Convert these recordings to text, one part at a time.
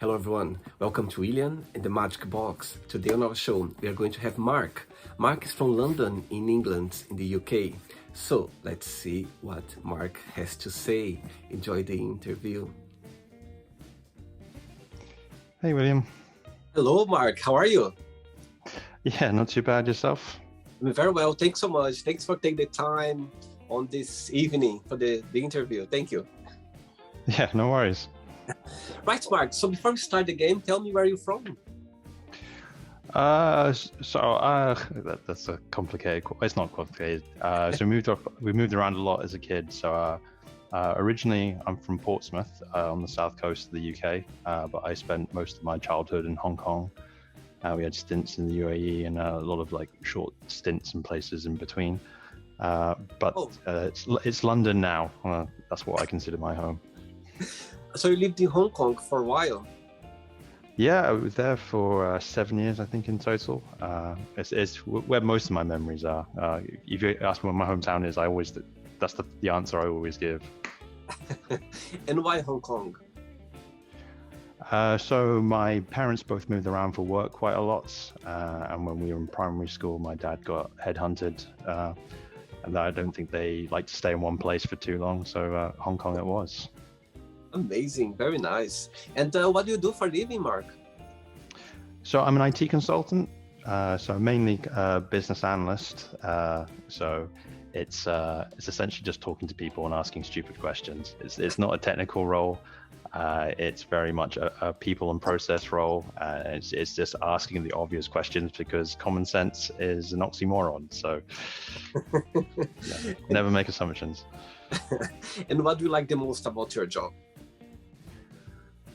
Hello everyone, welcome to William and the Magic Box. Today on our show we are going to have Mark. Mark is from London in England in the UK. So let's see what Mark has to say. Enjoy the interview. Hey William. Hello Mark, how are you? Yeah, not too bad. Yourself? I'm very well, thanks so much. Thanks for taking the time on this evening for the interview. Thank you. Yeah, no worries. Right, Mark, so before we start the game, tell me where you're from. That's a complicated. It's not complicated. So we moved around a lot as a kid. So originally I'm from Portsmouth on the south coast of the UK, but I spent most of my childhood in Hong Kong. We had stints in the UAE and a lot of like short stints and places in between. It's London now. That's what I consider my home. So you lived in Hong Kong for a while? Yeah, I was there for 7 years, I think, in total. It's where most of my memories are. If you ask me what my hometown is, that's the answer I always give. And why Hong Kong? So my parents both moved around for work quite a lot. And when we were in primary school, my dad got headhunted. And I don't think they like to stay in one place for too long. So Hong Kong it was. Amazing, very nice. And what do you do for a living, Mark? So I'm an IT consultant, so mainly business analyst. So it's essentially just talking to people and asking stupid questions. It's not a technical role. It's very much a people and process role. It's just asking the obvious questions because common sense is an oxymoron. So yeah, never make assumptions. And what do you like the most about your job?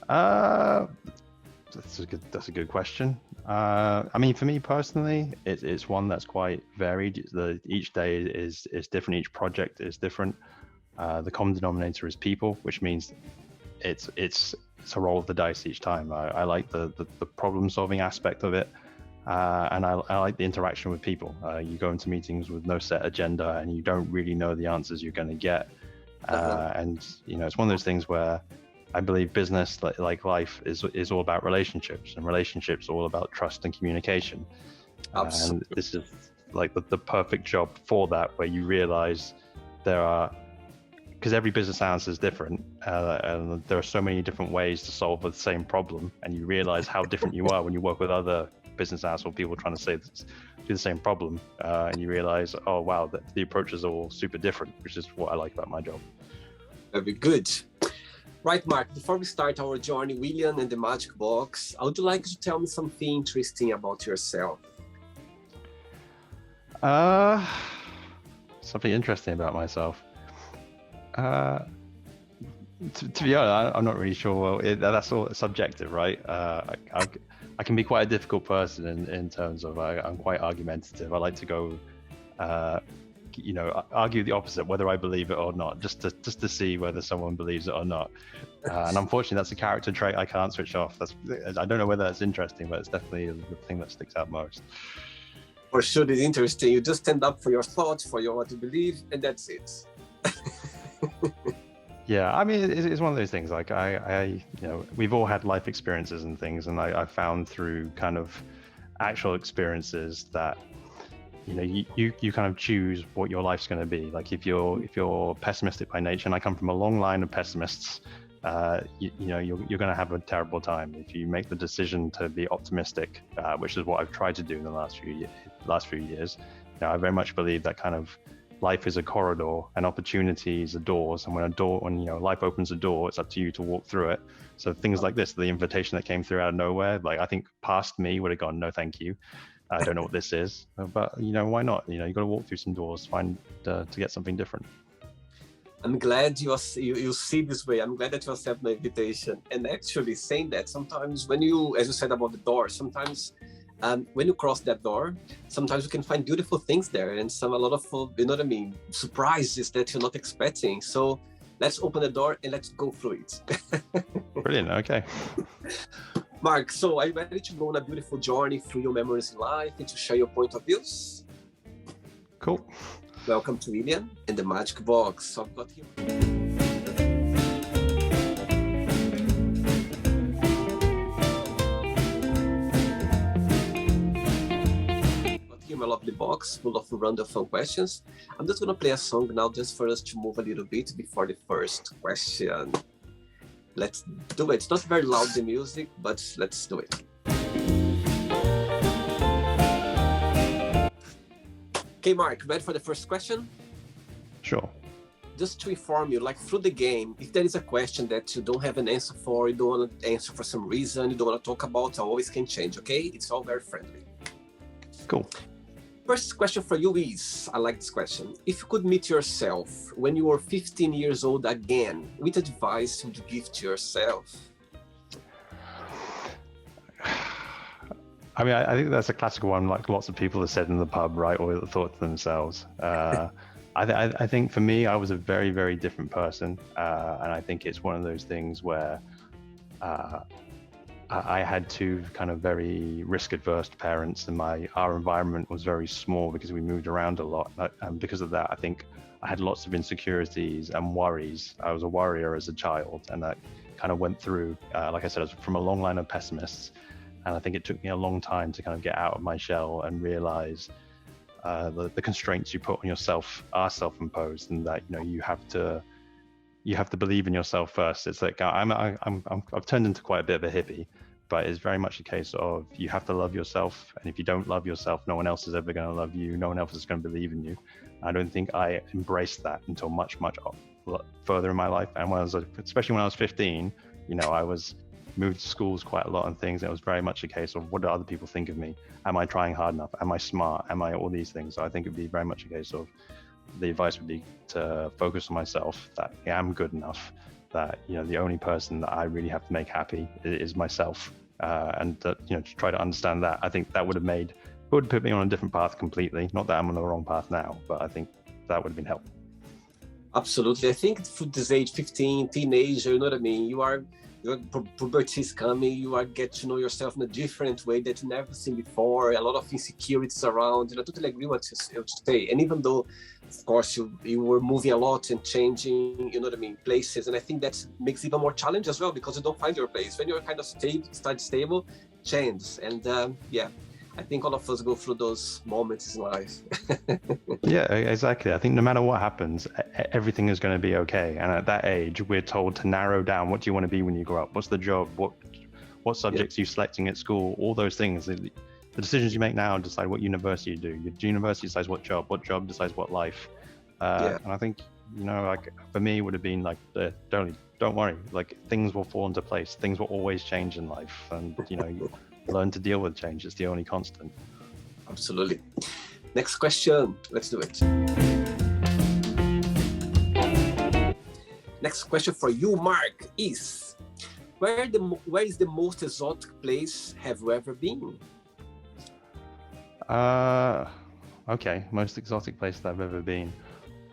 That's a good question. I mean, for me personally, it's one that's quite varied. Each day is different. Each project is different. The common denominator is people, which means it's a roll of the dice each time. I like the problem solving aspect of it, and I like the interaction with people. You go into meetings with no set agenda, and you don't really know the answers you're going to get. And it's one of those things where I believe business, like life, is all about relationships, and relationships all about trust and communication. And this is like the perfect job for that, where you realize because every business analyst is different, and there are so many different ways to solve the same problem, and you realize how different you are when you work with other business analysts or people trying to do the same problem, and you realize, oh wow, the approaches are all super different, which is what I like about my job. Very good. Right, Mark, before we start our journey, William and the Magic Box, I would like you to tell me something interesting about yourself. Something interesting about myself. To be honest, I'm not really sure. That's all subjective, right? I can be quite a difficult person in terms of I'm quite argumentative. I like to go argue the opposite, whether I believe it or not, just to see whether someone believes it or not. And unfortunately, that's a character trait I can't switch off. I don't know whether that's interesting, but it's definitely the thing that sticks out most. For sure, it's interesting. You just stand up for your thoughts, for what you believe, and that's it. Yeah, I mean, it's one of those things. Like we've all had life experiences and things, and I found through kind of actual experiences that you kind of choose what your life's going to be. Like if you're pessimistic by nature, and I come from a long line of pessimists, you're going to have a terrible time. If you make the decision to be optimistic, which is what I've tried to do in the last few years, I very much believe that kind of life is a corridor and opportunities are doors. And when life opens a door, it's up to you to walk through it. So things like this, the invitation that came through out of nowhere, like I think past me would have gone, no, thank you. I don't know what this is, but why not? You got to walk through some doors, to get something different. I'm glad you see this way. I'm glad that you accept my invitation. And actually saying that sometimes when you, as you said about the door, sometimes when you cross that door, sometimes you can find beautiful things there and a lot of, surprises that you're not expecting. So let's open the door and let's go through it. Brilliant. Okay. Mark, so are you ready to go on a beautiful journey through your memories in life and to share your point of views? Cool. Welcome to William and the Magic Box. So I've got here. lovely box full of random fun questions. I'm just gonna play a song now just for us to move a little bit before the first question. Let's do it. It's not very loud, the music, but let's do it. Okay, Mark, ready for the first question? Sure. Just to inform you, like through the game, if there is a question that you don't have an answer for, you don't want to answer for some reason, you don't want to talk about, I always can change, okay? It's all very friendly. Cool. First question for you is, I like this question. If you could meet yourself when you were 15 years old again, what advice would you give to yourself? I mean, I think that's a classical one, like lots of people have said in the pub, right, or thought to themselves. I think for me, I was a very, very different person. And I think it's one of those things where I had two kind of very risk-averse parents, and our environment was very small because we moved around a lot. And because of that, I think I had lots of insecurities and worries. I was a worrier as a child, and that kind of went through, like I said, I was from a long line of pessimists. And I think it took me a long time to kind of get out of my shell and realize the constraints you put on yourself are self-imposed, and that you have to believe in yourself first. It's like I've turned into quite a bit of a hippie, but it's very much a case of you have to love yourself, and if you don't love yourself, no one else is ever going to love you. No one else is going to believe in you. I don't think I embraced that until much further in my life, and especially when I was 15, I was moved to schools quite a lot and things. And it was very much a case of, what do other people think of me? Am I trying hard enough? Am I smart? Am I all these things? So I think it'd be very much a case of, the advice would be to focus on myself, that I am good enough, that the only person that I really have to make happy is myself, and that to try to understand that. I think that would put me on a different path completely. Not that I'm on the wrong path now, but I think that would have been helpful. Absolutely. I think for this age, 15, teenager, you know what I mean? Your puberty is coming, you are get to know yourself in a different way that you never seen before, a lot of insecurities around, and I totally agree with what you say. And even though, of course, you were moving a lot and changing, places, and I think that makes it even more challenge as well, because you don't find your place. When you're kind of stable, change. And I think all of us go through those moments in life. Yeah, exactly. I think no matter what happens, everything is going to be okay. And at that age, we're told to narrow down, what do you want to be when you grow up? What's the job? What subjects are you selecting at school? All those things. The decisions you make now decide what university you do. Your university decides what job decides what life. And I think, like for me, it would have been like, don't worry, like things will fall into place. Things will always change in life. And, you learn to deal with change. It's the only constant. Absolutely. Next question. Let's do it. Next question for you, Mark, is where is the most exotic place have you ever been? Okay, most exotic place that I've ever been.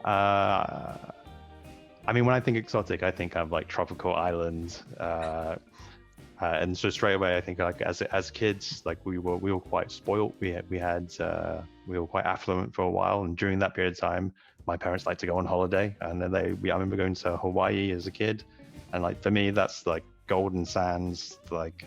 I mean, when I think exotic, I think of like tropical islands. And so straight away, I think like as kids, like we were quite spoiled. We were quite affluent for a while, and during that period of time, my parents liked to go on holiday, and then I remember going to Hawaii as a kid, and like for me, that's like golden sands, like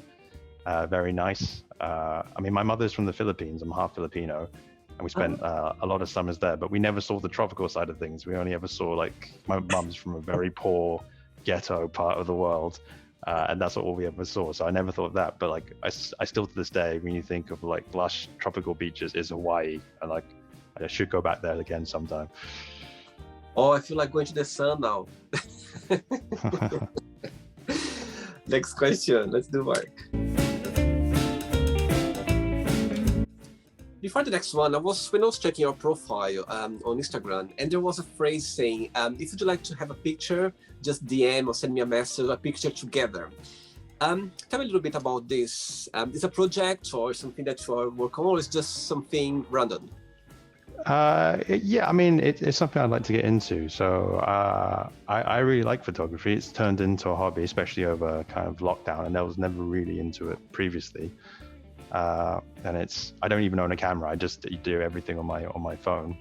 very nice. I mean, my mother's from the Philippines. I'm half Filipino, and we spent a lot of summers there, but we never saw the tropical side of things. We only ever saw, like, my mum's from a very poor ghetto part of the world. And that's all we ever saw. So I never thought of that. But like, I still to this day, when you think of like lush tropical beaches, is Hawaii. And like, I should go back there again sometime. Oh, I feel like going to the sun now. Next question. Let's do Mark. Before the next one, when I was checking your profile on Instagram, and there was a phrase saying, if you'd like to have a picture, just DM or send me a message, a picture together. Tell me a little bit about this. Is a project or something that you are working on, or is just something random? Yeah, I mean, it's something I'd like to get into. So I really like photography. It's turned into a hobby, especially over kind of lockdown, and I was never really into it previously. And I don't even own a camera. I just do everything on my phone.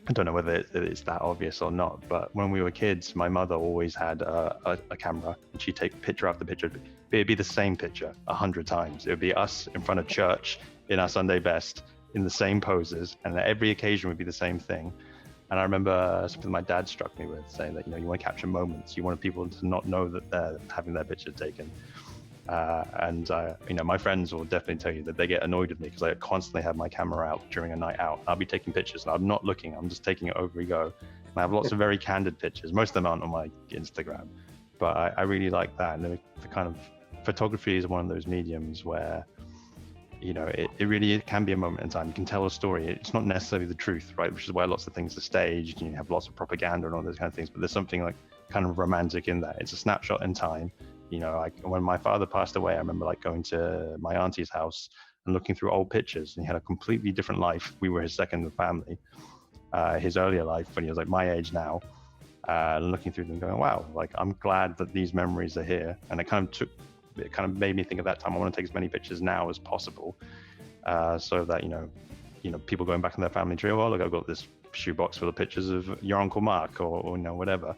I don't know whether it's that obvious or not, but when we were kids, my mother always had a camera, and she'd take picture after picture. It'd be the same picture 100 times. It would be us in front of church in our Sunday best, in the same poses, and every occasion would be the same thing. And I remember something my dad struck me with, saying that, you want to capture moments. You want people to not know that they're having their picture taken. My friends will definitely tell you that they get annoyed with me because I constantly have my camera out during a night out. I'll be taking pictures and I'm not looking, I'm just taking it over ego. And I have lots of very candid pictures. Most of them aren't on my Instagram, but I really like that. And the kind of photography is one of those mediums where, it really can be a moment in time. You can tell a story. It's not necessarily the truth, right? Which is why lots of things are staged and you have lots of propaganda and all those kind of things, but there's something like kind of romantic in that. It's a snapshot in time. When my father passed away, I remember going to my auntie's house and looking through old pictures, and he had a completely different life. We were his second family, his earlier life when he was my age now, and looking through them going, wow, I'm glad that these memories are here. And it kind of made me think at that time, I want to take as many pictures now as possible, so that, people going back in their family tree, oh, look, I've got this shoebox full of pictures of your Uncle Mark or whatever.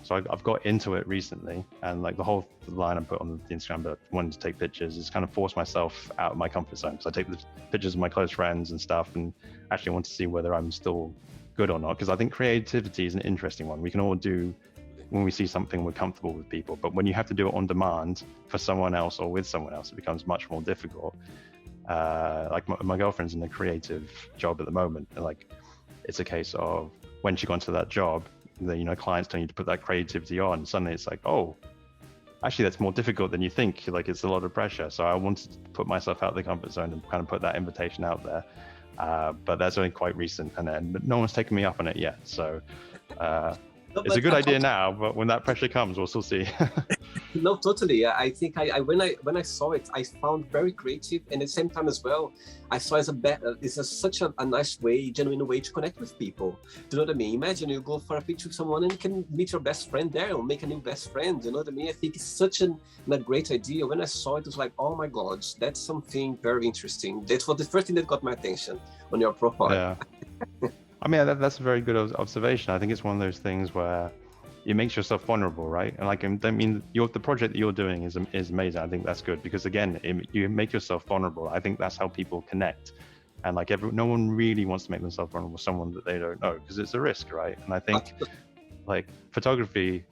So I've got into it recently, and the whole line I put on the Instagram that I wanted to take pictures is kind of force myself out of my comfort zone. So I take the pictures of my close friends and stuff, and actually want to see whether I'm still good or not. Because I think creativity is an interesting one. We can all do, when we see something we're comfortable with people, but when you have to do it on demand for someone else or with someone else, it becomes much more difficult. My girlfriend's in a creative job at the moment, and it's a case of when she got into that job, the clients telling you to put that creativity on, suddenly it's oh, actually that's more difficult than you think. It's a lot of pressure. So I wanted to put myself out of the comfort zone and kind of put that invitation out there, but that's only quite recent, and no one's taken me up on it yet. So it's a good idea now, but when that pressure comes, we'll still see. No, totally. I think when I saw it, I found very creative, and at the same time as well, I saw such a nice way, genuine way to connect with people. Do you know what I mean? Imagine you go for a picture with someone and you can meet your best friend there or make a new best friend. You know what I mean? I think it's such a great idea. When I saw it, it was oh my God, that's something very interesting. That was the first thing that got my attention on your profile. Yeah. I mean, that's a very good observation. I think it's one of those things where it makes yourself vulnerable, right? And the project that you're doing is amazing. I think that's good because again, you make yourself vulnerable. I think that's how people connect. And no one really wants to make themselves vulnerable with someone that they don't know because it's a risk, right? And I think photography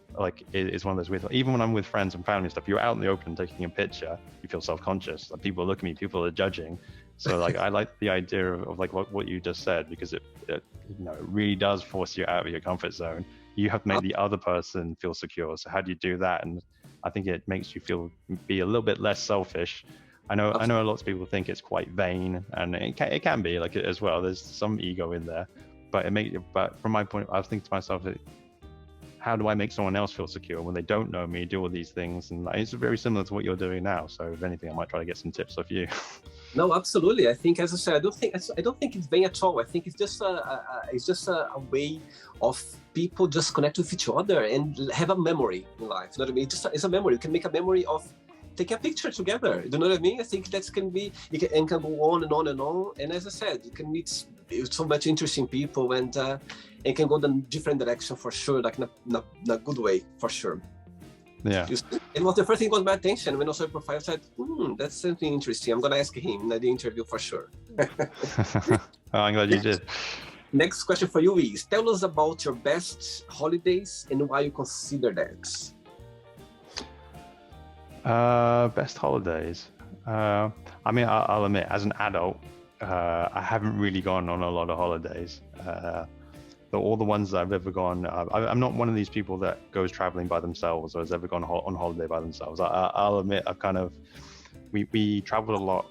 is one of those weird. Even when I'm with friends and family and stuff, you're out in the open taking a picture, you feel self-conscious. People look at me, people are judging. So I like the idea of what you just said because it really does force you out of your comfort zone. You have to make the other person feel secure. So how do you do that? And I think it makes you be a little bit less selfish. I know lots of people think it's quite vain, and it can be as well. There's some ego in there, but from my point, I was thinking to myself, how do I make someone else feel secure when they don't know me, do all these things? And it's very similar to what you're doing now. So if anything, I might try to get some tips off you. No, absolutely. I think, as I said, I don't think it's vain at all. I think it's just a way of people just connect with each other and have a memory in life. You know what I mean? It's a memory. You can make a memory of taking a picture together. You know what I mean? I think that can go on and on and on. And as I said, you can meet so much interesting people and can go in different direction for sure, in a good way for sure. Yeah. It was the first thing that got my attention when I saw your profile. I said, that's something interesting. I'm going to ask him in the interview for sure. I'm glad you did. Next question for you is, tell us about your best holidays and why you consider that. Best holidays. I'll admit, as an adult, I haven't really gone on a lot of holidays. All the ones that I've ever gone, I'm not one of these people that goes traveling by themselves or has ever gone on holiday by themselves. I'll admit, we traveled a lot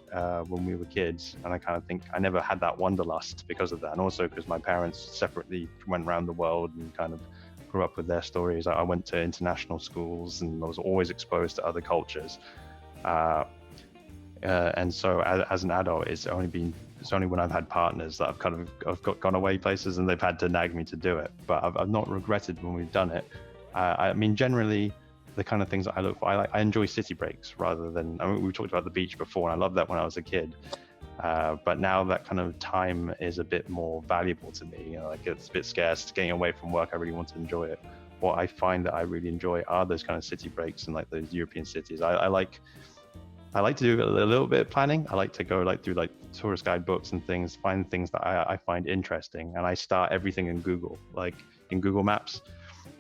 when we were kids, and I kind of think I never had that wanderlust because of that, and also because my parents separately went around the world and kind of grew up with their stories. I went to international schools and I was always exposed to other cultures. And so as an adult, it's only when I've had partners that I've gone away places and they've had to nag me to do it. But I've not regretted when we've done it. Generally, the kind of things that I look for, I enjoy city breaks rather than, we talked about the beach before, and I loved that when I was a kid. But now that kind of time is a bit more valuable to me. It's a bit scarce. Getting away from work, I really want to enjoy it. What I find that I really enjoy are those kind of city breaks in those European cities. I like I like to do a little bit of planning. I like to go like through like tourist guide books and things, find things that I find interesting, and I start everything in Google, like in Google Maps.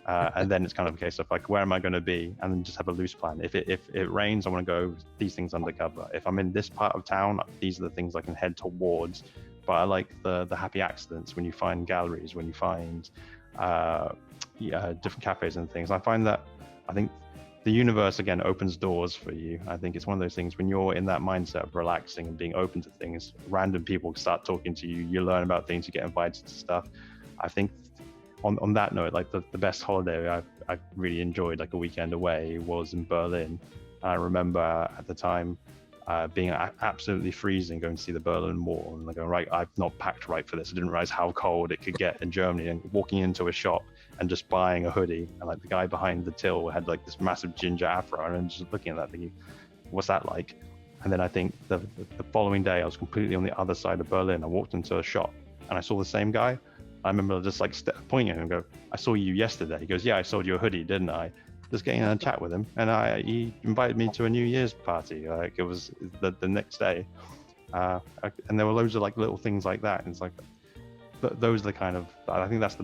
And then it's kind of a case of like, where am I going to be? And then just have a loose plan. If it rains, I want to go these things undercover. If I'm in this part of town, these are the things I can head towards. But I like the happy accidents when you find galleries, when you find different cafes and things. I find that, I think the universe again opens doors for you. I think it's one of those things when you're in that mindset of relaxing and being open to things, random people start talking to you, you learn about things, you get invited to stuff. I think on that note, like the best holiday I've really enjoyed, like a weekend away, was in Berlin. I remember at the time being absolutely freezing, going to see the Berlin Wall, and like going, right, I've not packed right for this. I didn't realize how cold it could get in Germany, and walking into a shop and just buying a hoodie, and like the guy behind the till had like this massive ginger afro, and I'm just looking at that thinking, what's that like? And then I think the following day I was completely on the other side of Berlin. I walked into a shop and I saw the same guy. I remember just like pointing at him and go, I saw you yesterday. He goes, yeah, I sold you a hoodie, didn't I? Just getting in a chat with him, and he invited me to a New Year's party. Like it was the next day, and there were loads of like little things like that. And it's like those are the kind of, I think that's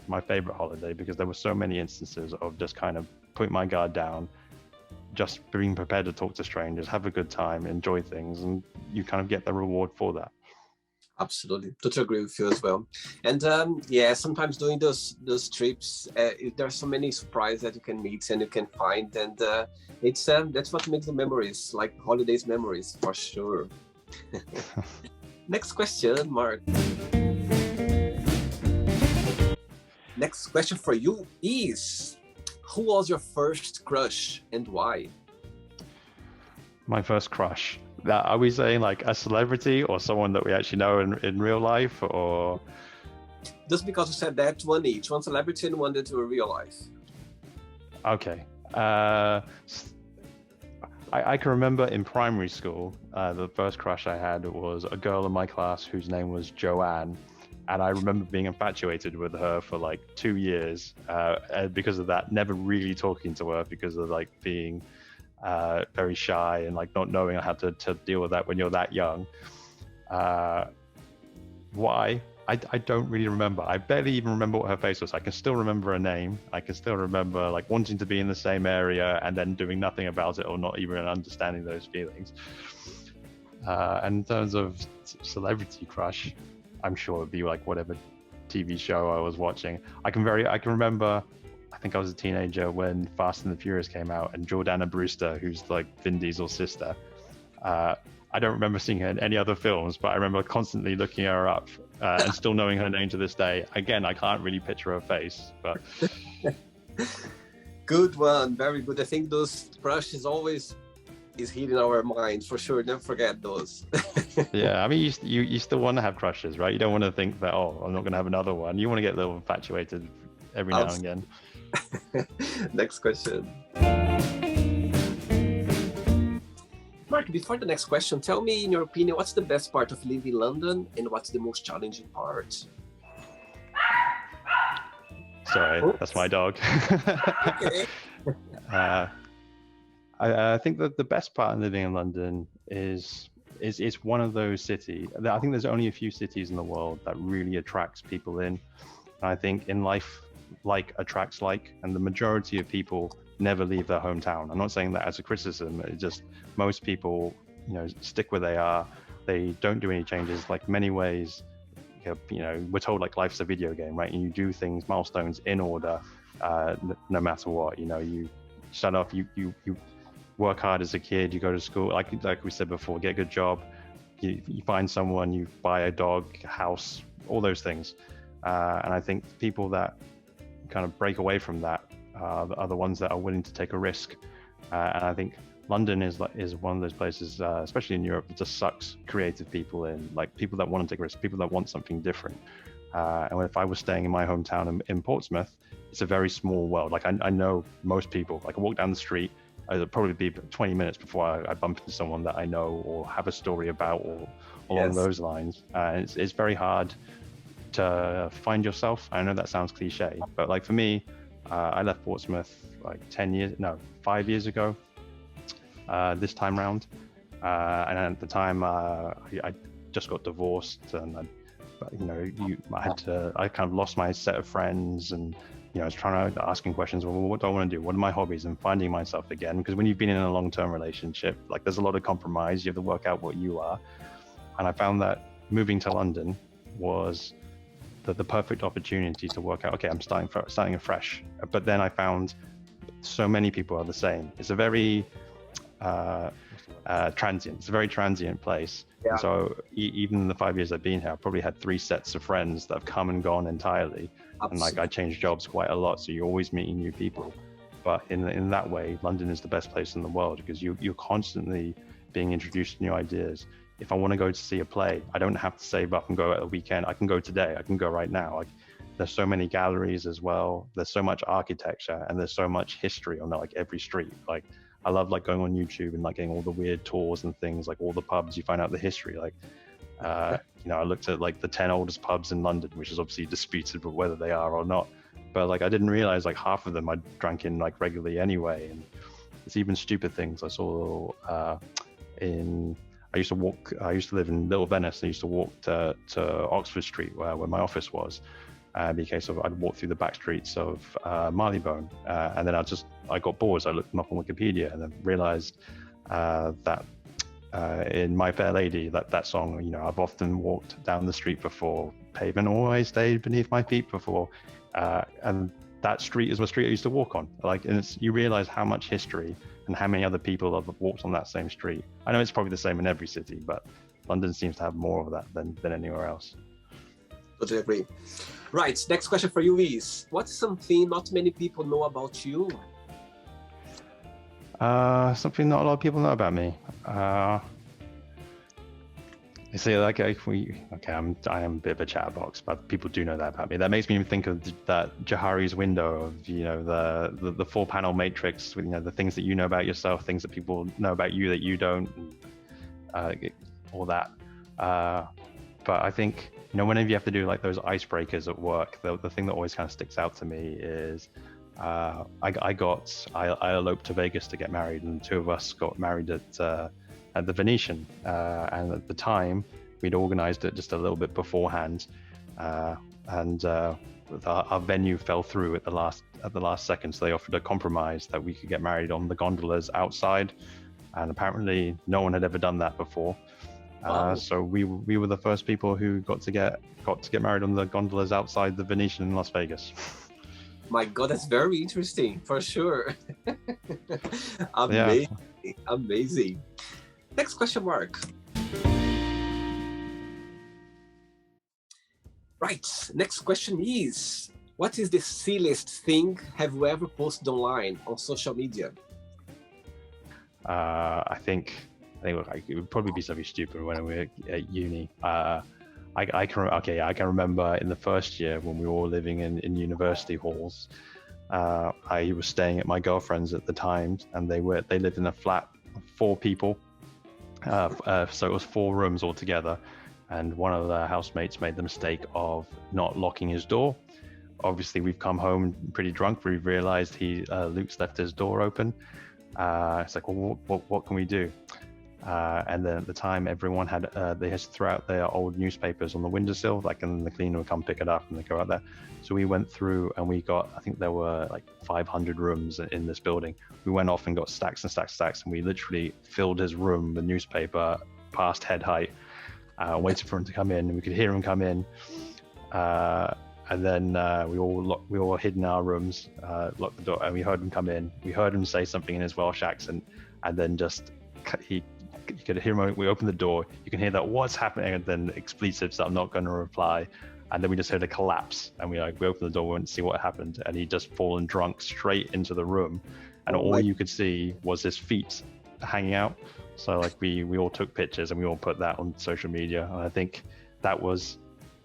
my favorite holiday, because there were so many instances of just kind of putting my guard down, just being prepared to talk to strangers, have a good time, enjoy things, and you kind of get the reward for that. Absolutely, totally agree with you as well. And sometimes doing those trips, there's so many surprises that you can meet and you can find, and it's that's what makes the memories, like holidays memories, for sure. Next question, Mark. Next question for you is, who was your first crush and why? My first crush. Are we saying like a celebrity or someone that we actually know in real life, or? Just because you said that, one each, one celebrity and one that you real life. Okay. I can remember in primary school, the first crush I had was a girl in my class whose name was Joanne. And I remember being infatuated with her for like 2 years. And because of that, never really talking to her because of like being very shy and like not knowing how to deal with that when you're that young. Why? I don't really remember. I barely even remember what her face was. I can still remember her name. I can still remember like wanting to be in the same area and then doing nothing about it, or not even understanding those feelings. And in terms of celebrity crush, I'm sure it'd be like whatever TV show I was watching. I can remember, I think I was a teenager when Fast and the Furious came out, and Jordana Brewster, who's like Vin Diesel's sister. I don't remember seeing her in any other films, but I remember constantly looking her up and still knowing her name to this day. Again, I can't really picture her face, but. Good one, very good. I think those crushes always is hidden in our mind, for sure. Never forget those. Yeah, I mean, you still want to have crushes, right? You don't want to think that, oh, I'm not going to have another one. You want to get a little infatuated every now and again. Next question. Mark, before the next question, tell me, in your opinion, what's the best part of living in London and what's the most challenging part? Sorry, oops. That's my dog. Okay. I think that the best part of living in London is it's one of those cities. I think there's only a few cities in the world that really attracts people in. And I think in life, like attracts like, and the majority of people never leave their hometown. I'm not saying that as a criticism. It's just most people, stick where they are. They don't do any changes. Like many ways, we're told like life's a video game, right? And you do things, milestones in order, no matter what. You start off, you work hard as a kid, you go to school, like we said before, get a good job, you find someone, you buy a dog, a house, all those things. And I think people that kind of break away from that are the ones that are willing to take a risk. And I think London is one of those places, especially in Europe, that just sucks creative people in, like people that want to take a risk, people that want something different. And if I was staying in my hometown in Portsmouth, it's a very small world. Like I know most people. Like I walk down the street, it'll probably be 20 minutes before I bump into someone that I know or have a story about, or along those lines. It's very hard to find yourself. I know that sounds cliche, but like for me, I left Portsmouth like 5 years ago. this time round. And at the time, I just got divorced, and I kind of lost my set of friends, and I was trying to asking questions. Well, what do I want to do? What are my hobbies? And finding myself again, because when you've been in a long-term relationship, like there's a lot of compromise. You have to work out what you are. And I found that moving to London was the perfect opportunity to work out. Okay, I'm starting afresh. But then I found so many people are the same. It's a very transient. It's a very transient place. Yeah. And so even in the 5 years I've been here, I've probably had 3 sets of friends that have come and gone entirely. Absolutely. And like I changed jobs quite a lot, so you're always meeting new people. But in that way, London is the best place in the world, because you're constantly being introduced to new ideas. If I want to go to see a play, I don't have to save up and go at the weekend. I can go today. I can go right now. Like, there's so many galleries as well. There's so much architecture, and there's so much history on like every street. Like, I love like going on YouTube and like getting all the weird tours and things, like all the pubs. You find out the history. Like, I looked at like the 10 oldest pubs in London, which is obviously disputed but whether they are or not. But like, I didn't realize like half of them I drank in like regularly anyway. And it's even stupid things. I saw I used to live in Little Venice. I used to walk to Oxford Street where my office was. Because I'd walk through the back streets of Marylebone, and then I got bored. So I looked them up on Wikipedia and then realized that in My Fair Lady, that song, I've often walked down the street before, pavement always stayed beneath my feet before, and that street is a street I used to walk on. Like, and you realize how much history and how many other people have walked on that same street. I know it's probably the same in every city, but London seems to have more of that than anywhere else. Totally agree. Right, next question for you is, what's something not many people know about you? Something not a lot of people know about me. You see, like, I am a bit of a chatterbox, but people do know that about me. That makes me think of that Johari's window of, the 4-panel matrix with, the things that you know about yourself, things that people know about you that you don't, all that. But I think, whenever you have to do like those icebreakers at work, the thing that always kind of sticks out to me is I eloped to Vegas to get married, and 2 of us got married at the Venetian, and at the time we'd organized it just a little bit beforehand, and our venue fell through at the last second, so they offered a compromise that we could get married on the gondolas outside, and apparently no one had ever done that before. Wow. So we were the first people who got to get married on the gondolas outside the Venetian in Las Vegas. My God, that's very interesting, for sure. Amazing, Yeah. Amazing. Next question, Mark. Right, next question is, what is the silliest thing have you ever posted online on social media? I think it would probably be something stupid when we were at uni. I can remember in the first year when we were all living in university halls. I was staying at my girlfriend's at the time, and they lived in a flat of 4 people. So it was 4 rooms altogether, and one of the housemates made the mistake of not locking his door. Obviously, we've come home pretty drunk. We've realized Luke's left his door open. It's like, well, what can we do? And then at the time, everyone they had to throw out their old newspapers on the windowsill, and the cleaner would come pick it up and they go out there. So we went through and I think there were like 500 rooms in this building. We went off and got stacks and stacks, and we literally filled his room with newspaper past head height, waiting for him to come in, and we could hear him come in. And then we all hid in our rooms, locked the door, and we heard him come in. We heard him say something in his Welsh accent, and then you could hear him. We opened the door. You can hear that, what's happening, and then expletives that I'm not going to reply. And then we just heard a collapse, and we opened the door, went to see what happened, and he'd just fallen drunk straight into the room, and all you could see was his feet hanging out. So we all took pictures and we all put that on social media. And I think that was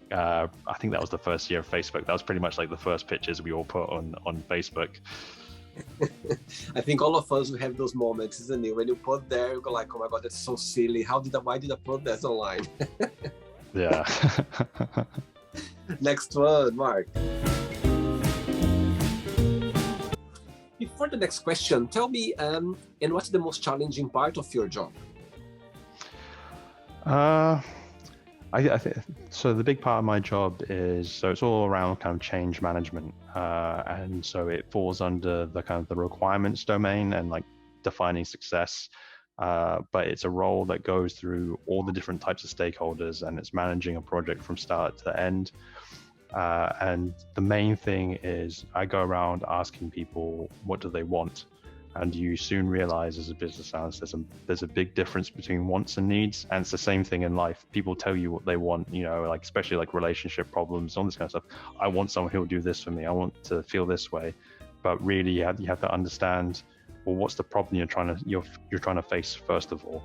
the first year of Facebook. That was pretty much like the first pictures we all put on Facebook. I think all of us will have those moments, isn't it? When you put there, you go like, oh my God, that's so silly. Why did I put that online? Yeah. Next one, Mark. for the next question, tell me, and what's the most challenging part of your job? I think so. The big part of my job is, so it's all around kind of change management, and so it falls under the kind of the requirements domain and like defining success. But it's a role that goes through all the different types of stakeholders, and it's managing a project from start to end. And the main thing is I go around asking people, what do they want? And you soon realize as a business analyst, there's a big difference between wants and needs. And it's the same thing in life. People tell you what they want, you know, like especially like relationship problems, all this kind of stuff. I want someone who'll do this for me. I want to feel this way. But really, you have to understand, well, what's the problem you're trying to face first of all,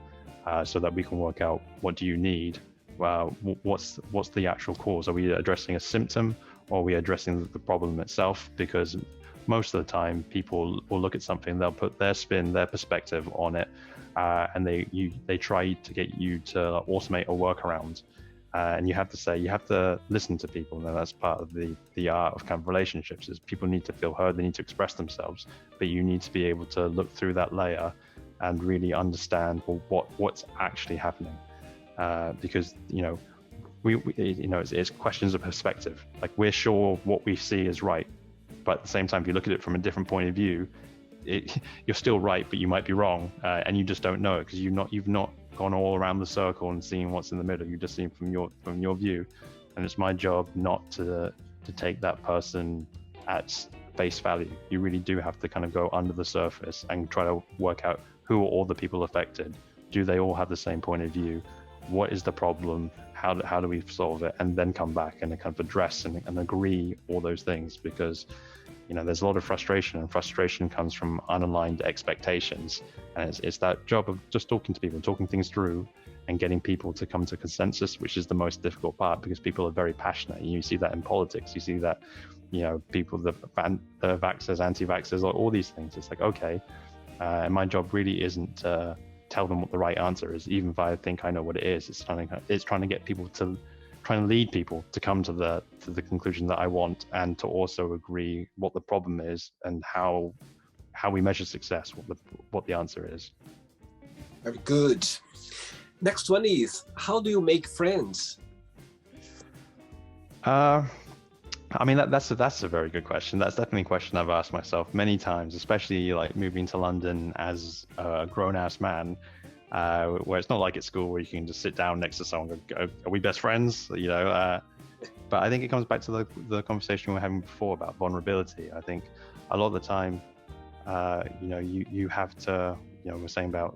so that we can work out what do you need. What's the actual cause? Are we addressing a symptom, or are we addressing the problem itself? Because most of the time people will look at something, they'll put their spin, their perspective on it, and they try to get you to automate a workaround. And you have to listen to people, and that's part of the art of kind of relationships, is people need to feel heard, they need to express themselves, but you need to be able to look through that layer and really understand, well, what's actually happening. Because it's questions of perspective. Like, we're sure what we see is right, but at the same time, if you look at it from a different point of view, you're still right, but you might be wrong, and you just don't know it because you've not gone all around the circle and seen what's in the middle. You just see from your view, and it's my job not to take that person at face value. You really do have to kind of go under the surface and try to work out who are all the people affected. Do they all have the same point of view? What is the problem? How do we solve it? And then come back and kind of address and agree all those things, because there's a lot of frustration, and frustration comes from unaligned expectations. And it's that job of just talking to people, talking things through, and getting people to come to consensus, which is the most difficult part, because people are very passionate. You see that in politics. You see that, people, the vaxxers, anti-vaxxers, all these things. It's like, okay, and my job really isn't to tell them what the right answer is, even if I think I know what it is. It's trying to get people to, trying to lead people to come to the conclusion that I want, and to also agree what the problem is and how we measure success, what the answer is. Very good. Next one is, how do you make friends? I mean, that's a very good question. That's definitely a question I've asked myself many times, especially like moving to London as a grown-ass man, where it's not like at school where you can just sit down next to someone and go, are we best friends? But I think it comes back to the conversation we were having before about vulnerability. I think a lot of the time, you have to, we're saying about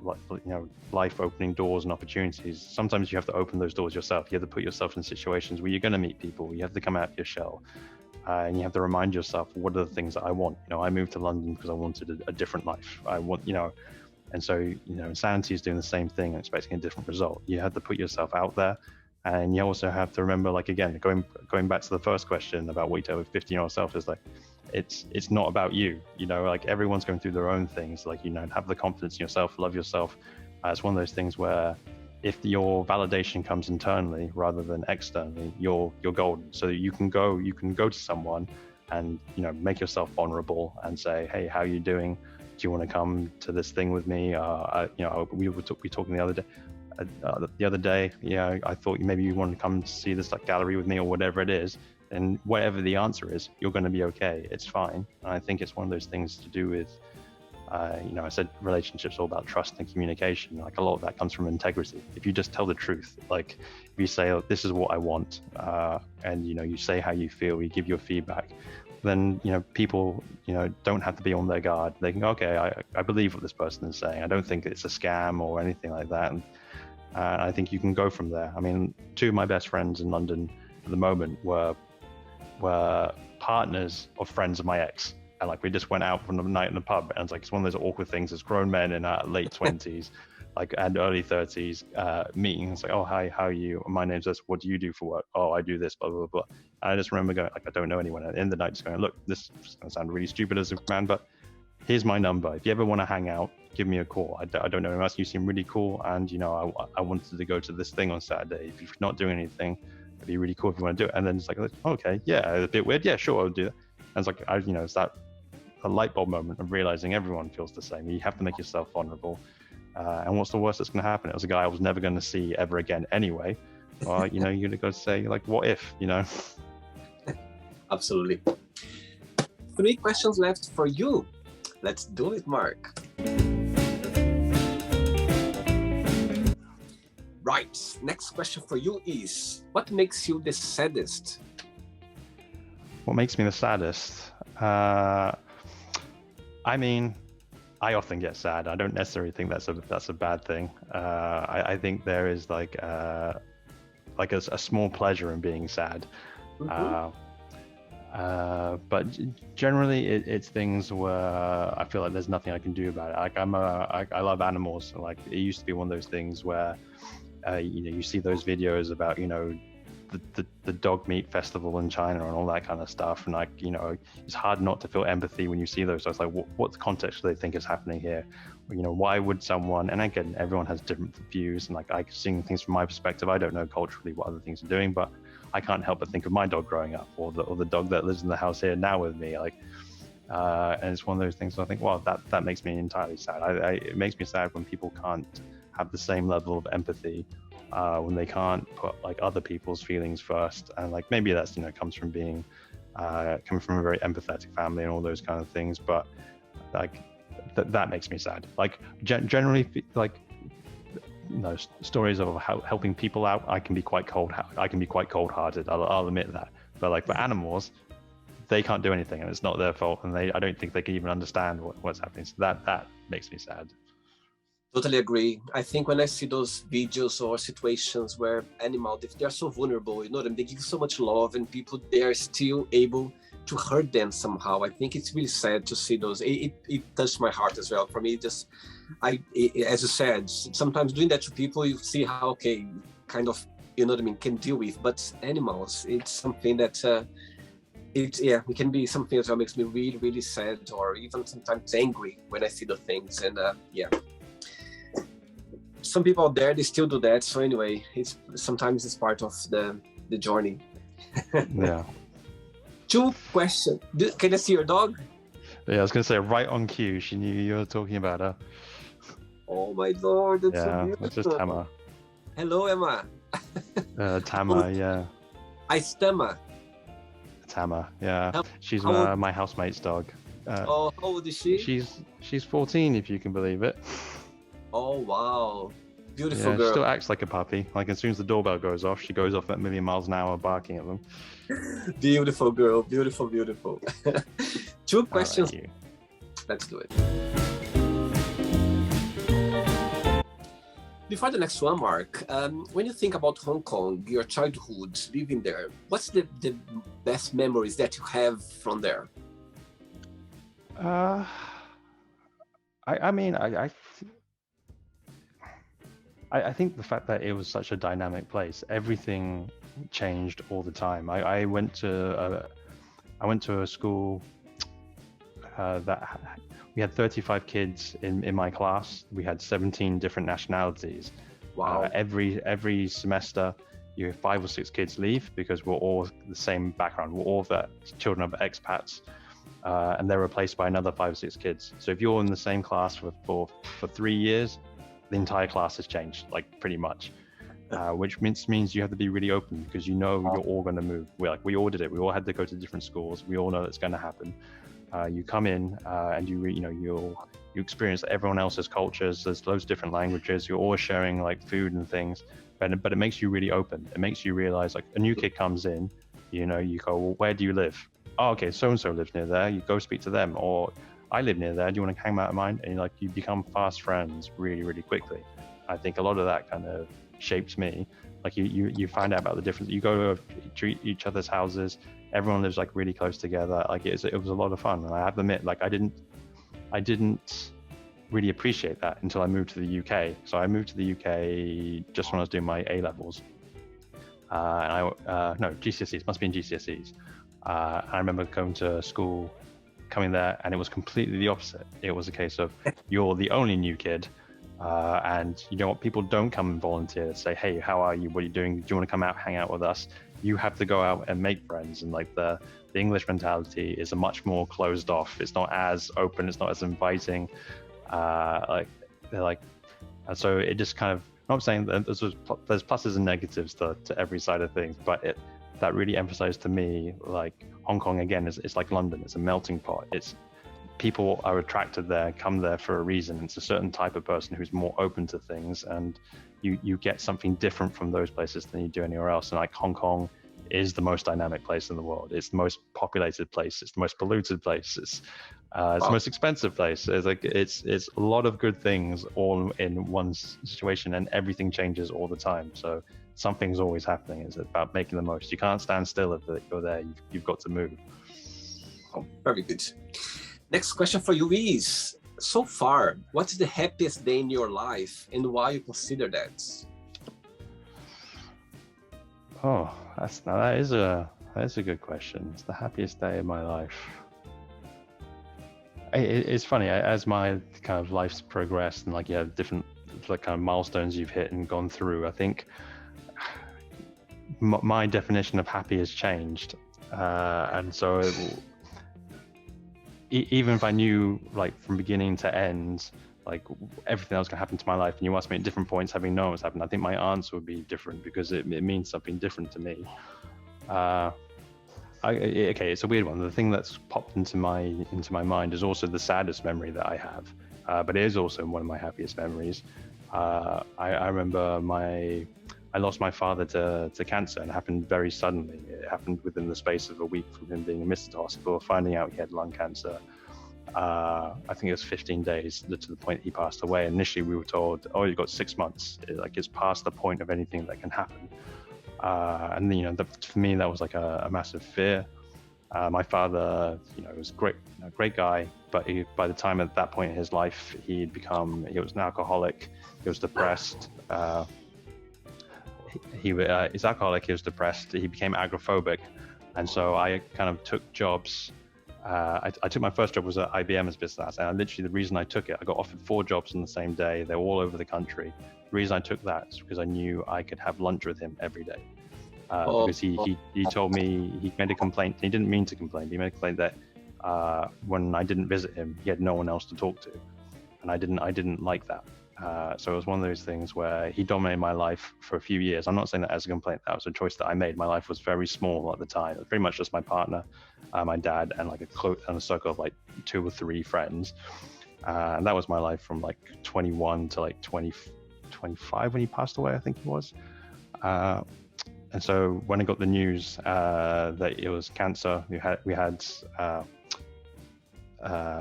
life opening doors and opportunities. Sometimes you have to open those doors yourself. You have to put yourself in situations where you're going to meet people. You have to come out of your shell, and you have to remind yourself, what are the things that I want? I moved to London because I wanted a different life. I want, and so, Insanity is doing the same thing and expecting a different result. You have to put yourself out there, and you also have to remember, like, again, going back to the first question about what you tell with 15-year-old self, is like, it's not about you, like everyone's going through their own things. Like, have the confidence in yourself, love yourself. It's one of those things where if your validation comes internally rather than externally, you're golden. So you can go to someone and make yourself vulnerable and say, hey, how are you doing? Do you want to come to this thing with me? We were talking the other day. I thought maybe you want to come see this like gallery with me, or whatever it is. And whatever the answer is, you're going to be okay. It's fine. And I think it's one of those things to do with, I said relationships all about trust and communication. Like, a lot of that comes from integrity. If you just tell the truth, like if you say, oh, this is what I want, and you say how you feel, you give your feedback, then people don't have to be on their guard. They can go, okay, I believe what this person is saying. I don't think it's a scam or anything like that. And I think you can go from there. I mean, two of my best friends in London at the moment were partners of friends of my ex, and like we just went out for the night in the pub, and it's one of those awkward things as grown men in our late 20s like and early 30s meeting. It's like, oh, hi, how are you? My name's this. What do you do for work? Oh, I do this, blah blah blah. And I just remember going, like, I don't know anyone. At the end of the night, just going, look, this is gonna sound really stupid as a man, but here's my number. If you ever want to hang out, give me a call. I don't know anyone else. You seem really cool, and I wanted to go to this thing on Saturday. If you're not doing anything, it'd be really cool if you want to do it. And then it's like, okay, yeah, a bit weird, yeah, sure, I'll do that. And it's like, it's that a light bulb moment of realizing everyone feels the same. You have to make yourself vulnerable. And what's the worst that's going to happen? It was a guy I was never going to see ever again anyway. Well, you know, you're going to say, like, what if, you know? Absolutely. 3 questions left for you. Let's do it, Mark. Right. Next question for you is, what makes you the saddest? What makes me the saddest? I mean, I often get sad. I don't necessarily think that's a bad thing. I think there is like a small pleasure in being sad. Mm-hmm. But generally it's things where I feel like there's nothing I can do about it. Like I love animals. Like it used to be one of those things where you know, you see those videos about, you know, the dog meat festival in China and all that kind of stuff, and like, you know, it's hard not to feel empathy when you see those. So it's like, what context do they think is happening here? You know, why would someone, and again, everyone has different views, and like I seeing things from my perspective, I don't know culturally what other things are doing, but I can't help but think of my dog growing up, or the dog that lives in the house here now with me, like and it's one of those things where I think, well, that makes me entirely sad. It makes me sad when people can't have the same level of empathy, when they can't put like other people's feelings first, and like maybe that's, you know, comes from being coming from a very empathetic family and all those kind of things, but like that makes me sad. Like generally, like, you know, stories of helping people out, I can be quite cold-hearted. I'll admit that. But like for animals, they can't do anything, and it's not their fault, and I don't think they can even understand what's happening. So that makes me sad. Totally agree. I think when I see those videos or situations where animals, if they're so vulnerable, you know, they give so much love, and people, they are still able to hurt them somehow. I think it's really sad to see those. It touched my heart as well. For me, as you said, sometimes doing that to people, you see how, okay, kind of, you know what I mean, can deal with. But animals, it's something that, it can be something that makes me really, really sad, or even sometimes angry when I see the things. And some people out there, they still do that. So anyway, sometimes it's part of the journey. Yeah. 2 questions. Can I see your dog? Yeah, I was gonna say, right on cue, she knew you were talking about her. Oh my Lord, that's so beautiful. That's just Tama. Hello, Emma. Tama, yeah. Tama. Tama, yeah. She's my housemate's dog. How old is she? She's 14, if you can believe it. Oh wow, beautiful Yeah, girl. she still acts like a puppy. Like as soon as the doorbell goes off, she goes off at a million miles an hour barking at them. Beautiful girl, beautiful, beautiful. 2 questions. Right, Let's do it. Before the next one, Mark, when you think about Hong Kong, your childhood, living there, what's the best memories that you have from there? I think the fact that it was such a dynamic place, everything changed all the time. I went to a school that we had 35 kids in my class. We had 17 different nationalities. Wow. Every semester, you have 5 or 6 kids leave because we're all the same background. We're all the children of expats, and they're replaced by another 5 or 6 kids. So if you're in the same class for 3 years, the entire class has changed, like pretty much, which means you have to be really open, because you know you're all going to move. We all did it. We all had to go to different schools. We all know it's going to happen. You come in and you experience everyone else's cultures. There's loads of different languages. You're all sharing like food and things, but it makes you really open. It makes you realize, like, a new kid comes in, you know, you go, well, where do you live? Oh, okay, so and so lives near there. You go speak to them. Or I live near there. Do you want to hang out of mine? And you become fast friends really, really quickly. I think a lot of that kind of shaped me. Like you find out about the difference. You go to each other's houses. Everyone lives like really close together. Like it was a lot of fun. And I have to admit, like I didn't really appreciate that until I moved to the UK. So I moved to the UK just when I was doing my A levels. No, GCSEs, must be in GCSEs. I remember going to school, coming there, and it was completely the opposite. It was a case of, you're the only new kid, and you know what, people don't come and volunteer to say, hey, how are you, what are you doing, do you want to come out, hang out with us? you have to go out and make friends, and like the English mentality is a much more closed off. It's not as open. It's not as inviting. Like they're like, and so it just kind of. I'm saying that there's pluses and negatives to every side of things, but that really emphasized to me, like Hong Kong again it's like London. It's a melting pot. It's people are attracted there, come there for a reason. It's a certain type of person who's more open to things, and you get something different from those places than you do anywhere else. And like Hong Kong is the most dynamic place in the world. It's the most populated place. It's the most polluted place. It's the most expensive place. It's like it's a lot of good things all in one situation, and everything changes all the time. So something's always happening. It's about making the most. You can't stand still if you're there. You've got to move. Oh, very good. Next question for you is, so far, what's the happiest day in your life and why you consider that? Oh, that is a good question. It's the happiest day of my life. It's funny, as my kind of life's progressed and like you have different like kind of milestones you've hit and gone through, I think my definition of happy has changed. And so even if I knew like from beginning to end, like everything that was going to happen to my life, and you asked me at different points having known what's happened, I think my answer would be different because it means something different to me. Okay, it's a weird one. The thing that's popped into my mind is also the saddest memory that I have, but it is also one of my happiest memories. I remember I lost my father to cancer, and it happened very suddenly. It happened within the space of a week from him being admitted to hospital, finding out he had lung cancer. I think it was 15 days to the point he passed away. Initially, we were told, "Oh, you've got 6 months. Like it's past the point of anything that can happen." And you know, for me, that was like a massive fear. My father, you know, was great guy, but by the time at that point in his life, he was an alcoholic. He was depressed. He's alcoholic. He was depressed. He became agoraphobic, and so I kind of took jobs. I took my first job was at IBM as business, and literally the reason I took it, I got offered 4 jobs on the same day. They were all over the country. The reason I took that is because I knew I could have lunch with him every day. Because he told me he made a complaint. He didn't mean to complain. He made a complaint that when I didn't visit him, he had no one else to talk to, and I didn't like that. So it was one of those things where he dominated my life for a few years. I'm not saying that as a complaint. That was a choice that I made. My life was very small at the time. It was pretty much just my partner, my dad, and like a circle of like 2 or 3 friends. And that was my life from like 21 to like 25 when he passed away, I think it was. And so when I got the news that it was cancer, we had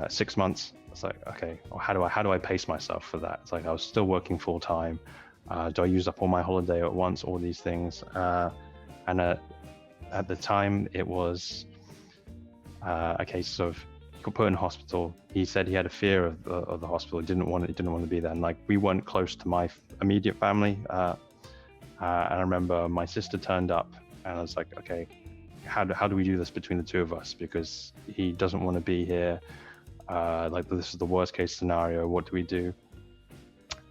6 months. It's like, okay, well, how do I pace myself for that? It's like I was still working full time. Do I use up all my holiday at once? All these things. And at the time, it was a case of got put in hospital. He said he had a fear of the hospital. He didn't want to be there. And like we weren't close to my immediate family. And I remember my sister turned up, and I was like, okay, how do we do this between the 2 of us? Because he doesn't want to be here. Like this is the worst case scenario. What do we do?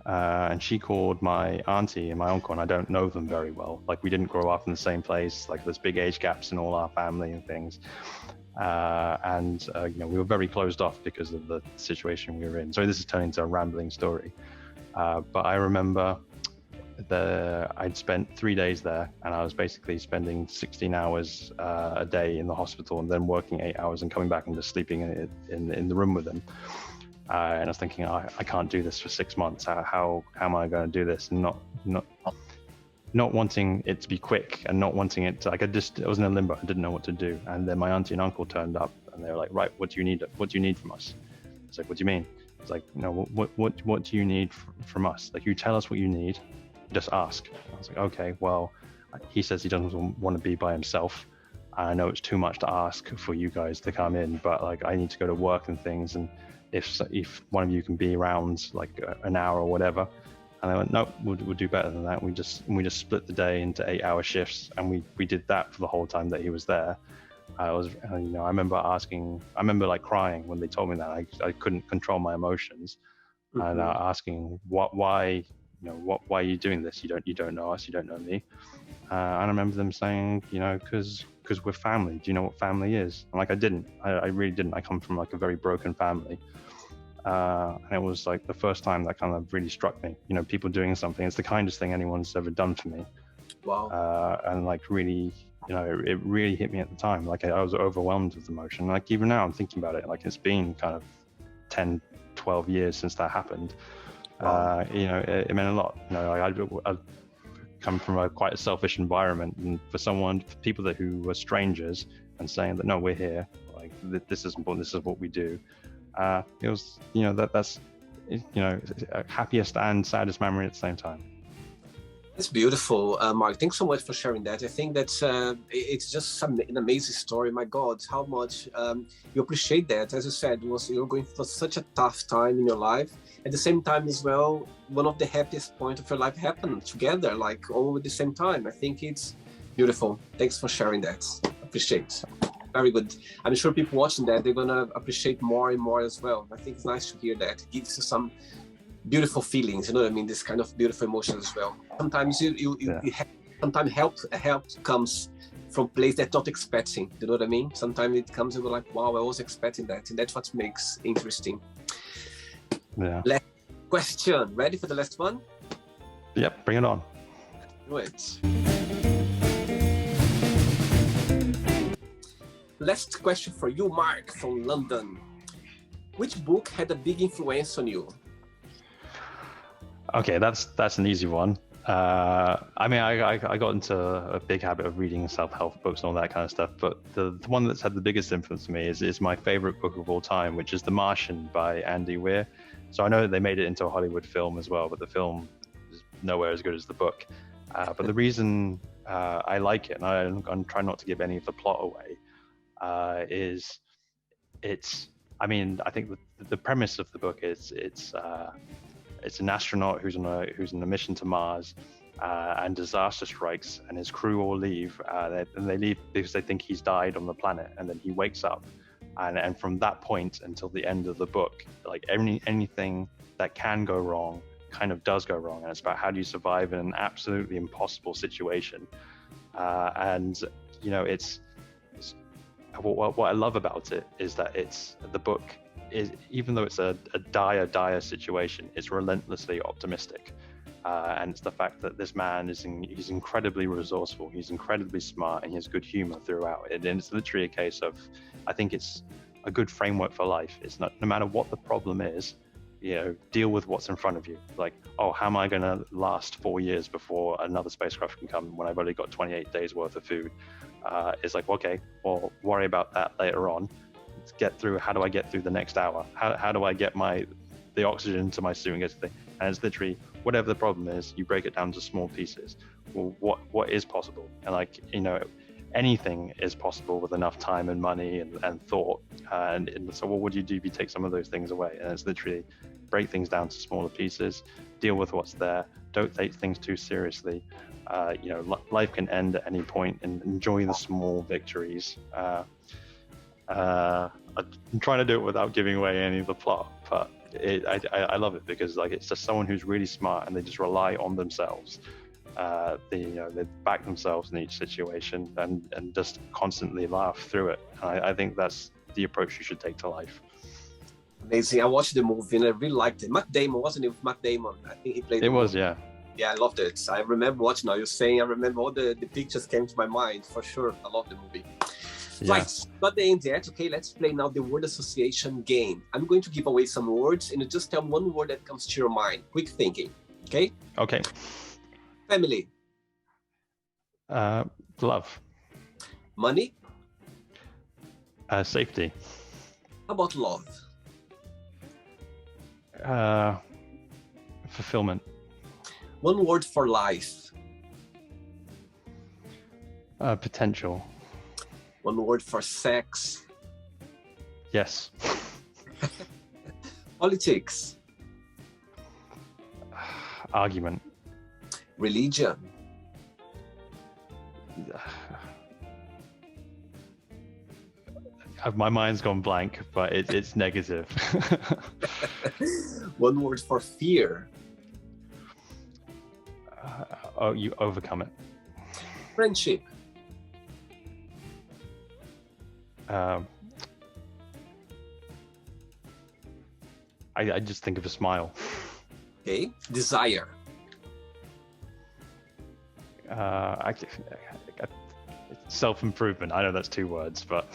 And she called my auntie and my uncle, and I don't know them very well. Like we didn't grow up in the same place. Like there's big age gaps in all our family and things. You know, we were very closed off because of the situation we were in. So this is turning into a rambling story. But I remember I'd spent 3 days there, and I was basically spending 16 hours a day in the hospital, and then working 8 hours and coming back and just sleeping in the room with them. And I was thinking, I can't do this for 6 months. How am I going to do this? And not wanting it to be quick, and not wanting it to, like, I was in a limbo. I didn't know what to do. And then my auntie and uncle turned up, and they were like, right, what do you need? What do you need from us? It's like, what do you mean? It's like, you know, what do you need from us? Like, you tell us what you need. Just ask. I was like, okay, well, he says he doesn't want to be by himself. I know it's too much to ask for you guys to come in, but like I need to go to work and things, and if one of you can be around like an hour or whatever. And they went, no, we'll do better than that. We just split the day into 8-hour shifts, and we did that for the whole time that he was there. I remember like crying when they told me that. I couldn't control my emotions. Mm-hmm. And asking why why are you doing this? You don't know us, you don't know me. And I remember them saying, because we're family. Do you know what family is? And like, I really didn't. I come from like a very broken family. And it was like the first time that kind of really struck me, people doing something. It's the kindest thing anyone's ever done for me. Wow. And like really, it really hit me at the time. Like I was overwhelmed with emotion. Like even now I'm thinking about it, like it's been kind of 10, 12 years since that happened. Wow. It meant a lot. I come from quite a selfish environment, and for people who were strangers and saying that, no, we're here, like this is important, this is what we do. It was, that's happiest and saddest memory at the same time. That's beautiful, Mark. Thanks so much for sharing that. I think that's it's just an amazing story. My God, how much you appreciate that. As you said, you're going through such a tough time in your life. At the same time as well, one of the happiest points of your life happened together, like all at the same time. I think it's beautiful. Thanks for sharing that. Appreciate. Very good. I'm sure people watching that, they're gonna appreciate more and more as well. I think it's nice to hear that. It gives you some beautiful feelings, you know what I mean? This kind of beautiful emotions as well. Sometimes sometimes help comes from place that not expecting, you know what I mean? Sometimes it comes and we're like, wow, I was expecting that, and that's what makes interesting. Yeah. Last question. Ready for the last one? Yep, bring it on. Do it. Last question for you, Mark, from London. Which book had a big influence on you? Okay, that's an easy one. I mean, I got into a big habit of reading self-help books and all that kind of stuff, but the one that's had the biggest influence on me is my favorite book of all time, which is The Martian by Andy Weir. So I know that they made it into a Hollywood film as well, but the film is nowhere as good as the book. But the reason I like it, and I'm trying not to give any of the plot away, is I think the premise of the book is it's an astronaut who's on a mission to Mars, and disaster strikes, and his crew all leave, and they leave because they think he's died on the planet, and then he wakes up, and from that point until the end of the book, like anything that can go wrong kind of does go wrong, and it's about how do you survive in an absolutely impossible situation. And it's what I love about it is that the book is, even though it's a dire situation, it's relentlessly optimistic, and it's the fact that this man he's incredibly resourceful, he's incredibly smart, and he has good humor throughout it. And it's literally a case of, I think it's a good framework for life. It's not, no matter what the problem is, deal with what's in front of you. Like, oh, how am I going to last 4 years before another spacecraft can come when I've only got 28 days worth of food? It's like, okay, well, worry about that later on. Let's get through. How do I get through the next hour? How do I get the oxygen to my suit and get to the thing? And it's literally, whatever the problem is, you break it down to small pieces. Well, what is possible? And anything is possible with enough time and money and thought. And so what would you do if you take some of those things away? And it's literally break things down to smaller pieces, deal with what's there, don't take things too seriously. Life can end at any point, and enjoy the small victories. I'm trying to do it without giving away any of the plot, but I love it because it's just someone who's really smart and they just rely on themselves. They back themselves in each situation and just constantly laugh through it. I think that's the approach you should take to life. Amazing. I watched the movie and I really liked it. Matt Damon, wasn't it? Matt Damon. I think he played. It was, yeah. Yeah, I loved it. I remember watching. Now you're saying, I remember all the pictures came to my mind for sure. I love the movie. Yeah. Right, not the end yet. Okay, let's play now the word association game. I'm going to give away some words and you just tell one word that comes to your mind. Quick thinking. Okay? Okay. Family. Love. Money. Safety. How about love? Fulfillment. One word for life. Potential. One word for sex. Yes. Politics. Argument. Religion. My mind's gone blank, but it's negative. One word for fear. you overcome it. Friendship. I just think of a smile. Okay. Desire. Self-improvement. I know that's 2 words, but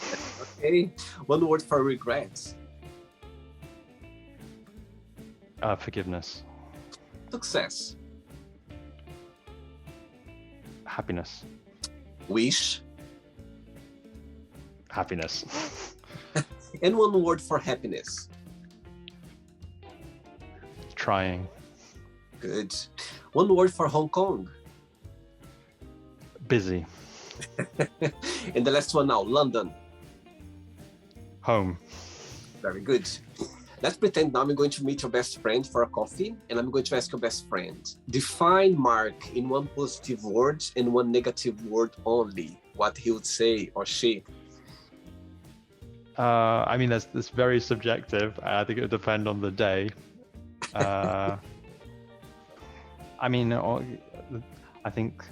Okay. One word for regrets. forgiveness, Success. happiness, Wish. happiness, And one word for happiness. trying, Good. One word for Hong Kong. busy, And the last one now, London. home. Very good. Let's pretend now I'm going to meet your best friend for a coffee, and I'm going to ask your best friend. Define Mark in one positive word and one negative word only. What he would say or she. I mean, that's very subjective. I think it would depend on the day. I mean, I think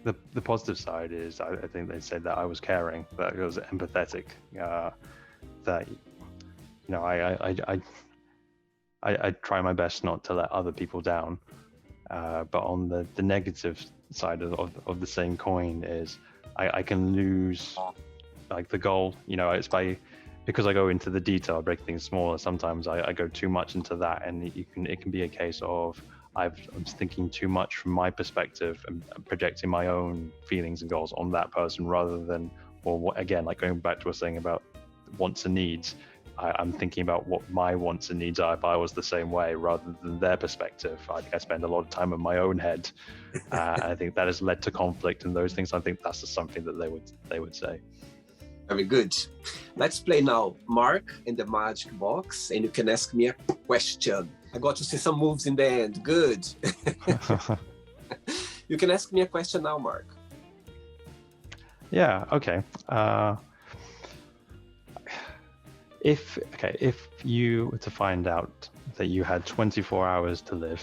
the positive side is I think they said that I was caring, that I was empathetic, that I try my best not to let other people down. But on the negative side of the same coin is I can lose like the goal. It's because I go into the detail, break things smaller. Sometimes I go too much into that, and it can be a case of I'm thinking too much from my perspective and projecting my own feelings and goals on that person rather than, again, like going back to what I was saying about wants and needs. I'm thinking about what my wants and needs are if I was the same way rather than their perspective. I think I spend a lot of time in my own head. And I think that has led to conflict and those things. I think that's just something that they would say. Very good. Let's play now Mark in the magic box, and you can ask me a question. I got to see some moves in the end. Good. You can ask me a question now, Mark. Yeah, okay. If you were to find out that you had 24 hours to live,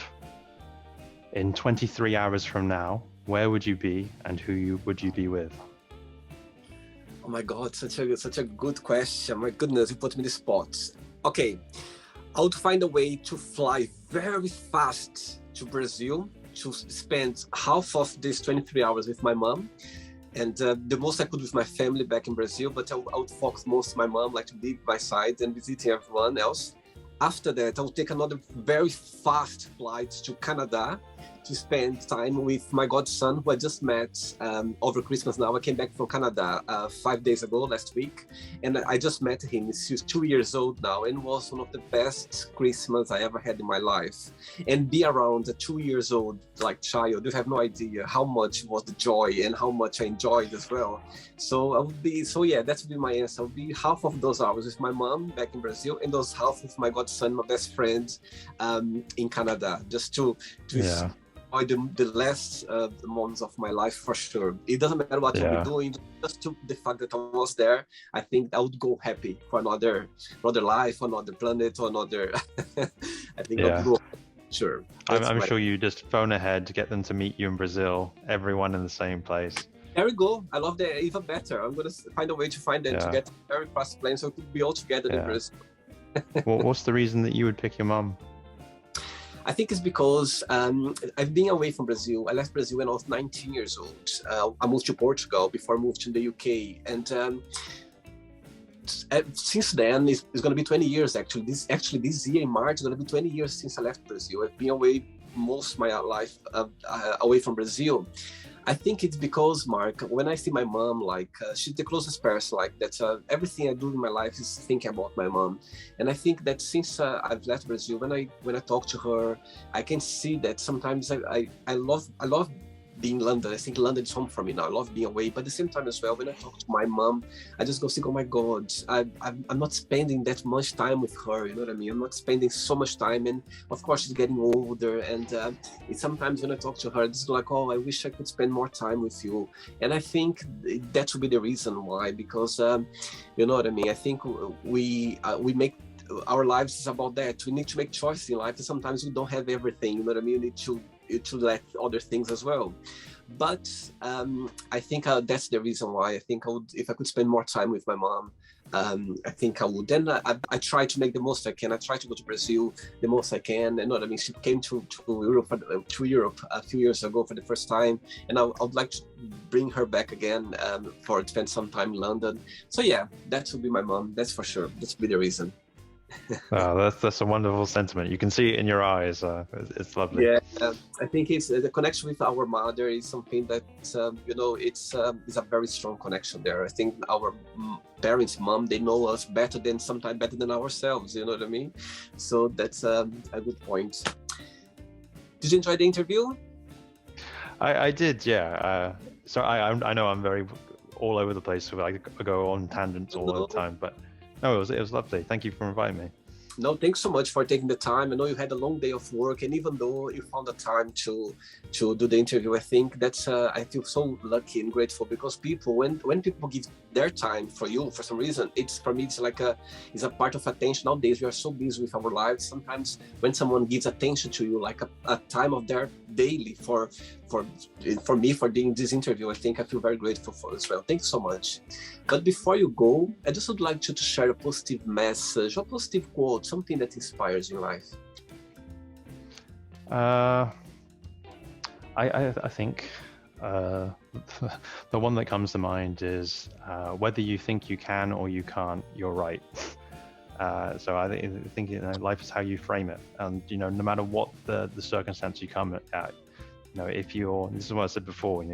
in 23 hours from now, where would you be and who would you be with? Oh my God, such a good question. My goodness, you put me in the spot. Okay, I would find a way to fly very fast to Brazil to spend half of these 23 hours with my mom. And the most I could with my family back in Brazil, but I would focus most on my mom, like to be by my side and visiting everyone else. After that, I would take another very fast flight to Canada to spend time with my godson, who I just met over Christmas now. I came back from Canada 5 days ago, last week, and I just met him. He's 2 years old now, and was one of the best Christmas I ever had in my life. And be around a 2 years old like child, you have no idea how much was the joy and how much I enjoyed as well. So that would be my answer. I would be half of those hours with my mom back in Brazil, and those half with my godson, my best friend in Canada, just to enjoy the last moments of my life for sure. It doesn't matter what you'll be doing, just to the fact that I was there. I think I would go happy for another life, another planet, or another. I think I would go. Sure. I'm sure you just phone ahead to get them to meet you in Brazil, everyone in the same place. There we go. I love that even better. I'm going to find a way to find them to get a very fast plane so we could be all together in Brazil. Well, what's the reason that you would pick your mum? I think it's because I've been away from Brazil. I left Brazil when I was 19 years old. I moved to Portugal before I moved to the UK. And since then, it's going to be 20 years actually. This year in March, it's going to be 20 years since I left Brazil. I've been away most of my life away from Brazil. I think it's because, Mark, when I see my mom, she's the closest person, everything I do in my life is thinking about my mom. And I think that since I've left Brazil, when I talk to her, I can see that sometimes I love being in London. I think London is home for me now. I love being away, but at the same time as well, when I talk to my mom, I just go think, oh my God, I'm not spending that much time with her. You know what I mean? I'm not spending so much time, and of course she's getting older. And it's sometimes when I talk to her, it's like, oh, I wish I could spend more time with you. And I think that should be the reason why, because you know what I mean. I think we make our lives is about that. We need to make choices in life, and sometimes we don't have everything. You know what I mean? You need to to let other things as well. But I think that's the reason why I think I would, if I could spend more time with my mom, I think I would. Then I try to make the most I can. I try to go to Brazil the most I can. And what I mean, she came to Europe a few years ago for the first time, and I would like to bring her back again for to spend some time in London. So yeah, that would be my mom. That's for sure. That's be the reason. Oh, that's a wonderful sentiment. You can see it in your eyes. It's lovely. Yeah, I think it's the connection with our mother is something that it's a very strong connection there. I think our parents' mom, they know us better than sometimes better than ourselves. You know what I mean? So that's a good point. Did you enjoy the interview? I did, yeah. So I know I'm very all over the place. So I go on tangents all the time, but. No, it was lovely. Thank you for inviting me. No, thanks so much for taking the time. I know you had a long day of work, and even though you found the time to do the interview, I think that's I feel so lucky and grateful, because people, when people give their time for you for some reason, it's for me it's like it's a part of attention. Nowadays we are so busy with our lives. Sometimes when someone gives attention to you, like a time of their daily for me for doing this interview, I think I feel very grateful for as well. Thanks so much. But before you go, I just would like you to share a positive message, a positive quote, something that inspires your life. I think the one that comes to mind is whether you think you can or you can't, you're right. So I think life is how you frame it, and no matter what the circumstance you come at, if you're, this is what I said before,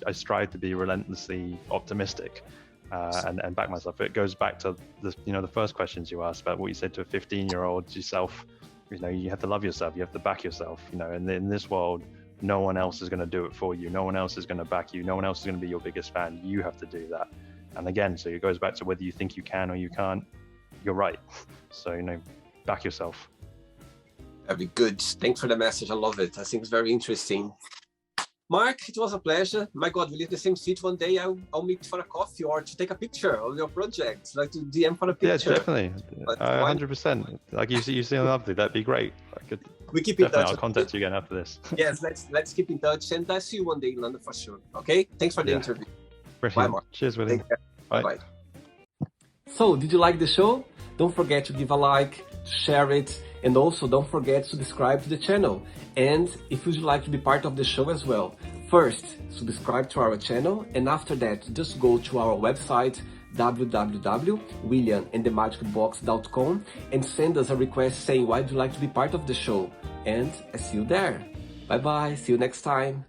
I strive to be relentlessly optimistic. And back myself. It goes back to the first questions you asked about what you said to a 15-year-old yourself. You have to love yourself. You have to back yourself. And in this world, no one else is going to do it for you. No one else is going to back you. No one else is going to be your biggest fan. You have to do that. And again, so it goes back to whether you think you can or you can't. You're right. So back yourself. Very good. Thanks for the message. I love it. I think it's very interesting. Mark, it was a pleasure. My God, we live in the same city. One day I'll meet for a coffee or to take a picture of your project, like to DM for a picture. Yeah, definitely. 100%. Like you seem lovely. That'd be great. We keep in touch. I'll contact you again after this. Yes, let's keep in touch, and I'll see you one day in London for sure. Okay? Thanks for the interview. Brilliant. Bye, Mark. Cheers, William. Bye. Bye. So, did you like the show? Don't forget to give a like, to share it, and also don't forget to subscribe to the channel. And if you'd like to be part of the show as well, first subscribe to our channel, and after that just go to our website www.williamandthemagicbox.com and send us a request saying why would you like to be part of the show, and I see you there. Bye bye, see you next time.